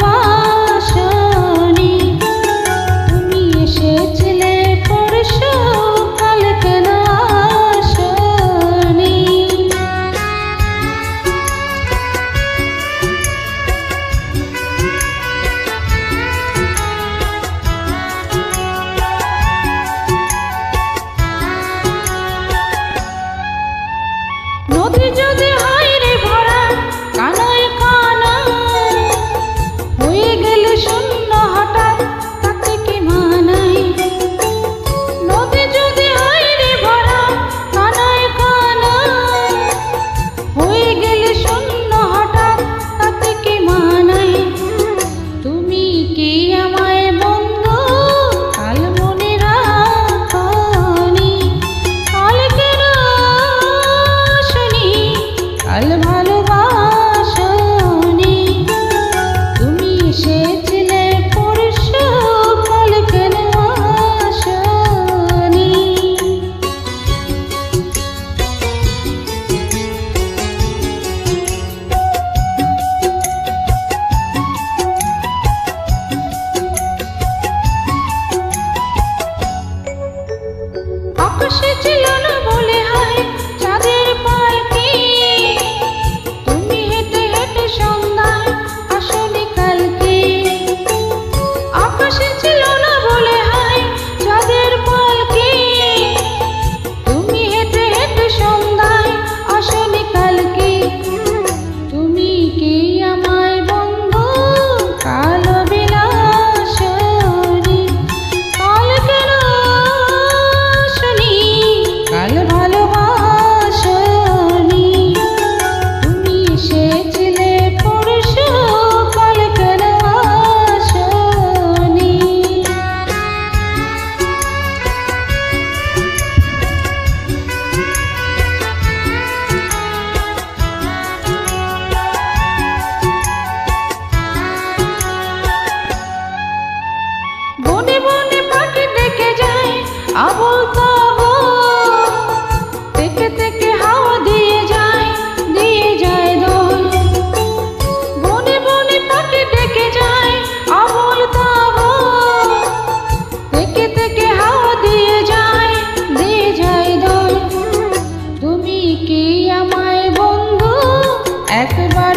ভালোবাসনি। তুমি এসেছিলে পরশু, কাল কেন আসনি? নদী যদি হয় রে ভরা কানায় কানায়, হয়ে গেলে শূন্য হঠাৎ তাতে কি মানায়? নদী যদি হয় রে ভরা কানায় কানায়, হয়ে গেলে শূন্য হঠাৎ তাতে কি মানায়? তুমি কি আমায় বন্ধু কাল মনে রাখনি? কাল কেন আসনি? কাল ভালোবাসনি। তুমি এসেছিলে পরশু, কাল কেন আসনি? আকাশে ছিল না বলে হায় চাঁদের পালকি, তুমি হেঁটে হেঁটে সন্ধ্যায় আসনি কালকে। আকাশে ছিল না বলে হায় চাঁদের পালকি, তুমি হেঁটে হেঁটে সন্ধ্যায় আসনি কালকে। তুমি কি আমায় বন্ধু কাল বিলাসনি? কাল কেন আসনি? কাল ভালোবাসনি। তুমি এসেছিলে পরশু, কাল কেন আসনি? বনে বনে পাখি ডেকে যায় আবল তাবল, থেকে থেকে হাওয়া দিয়ে যায় দোল। বনে বনে পাখি ডেকে যায় আবল তাবল, থেকে থেকে হাওয়া দিয়ে যায় দোল। তুমি কি আমায় বন্ধু একবার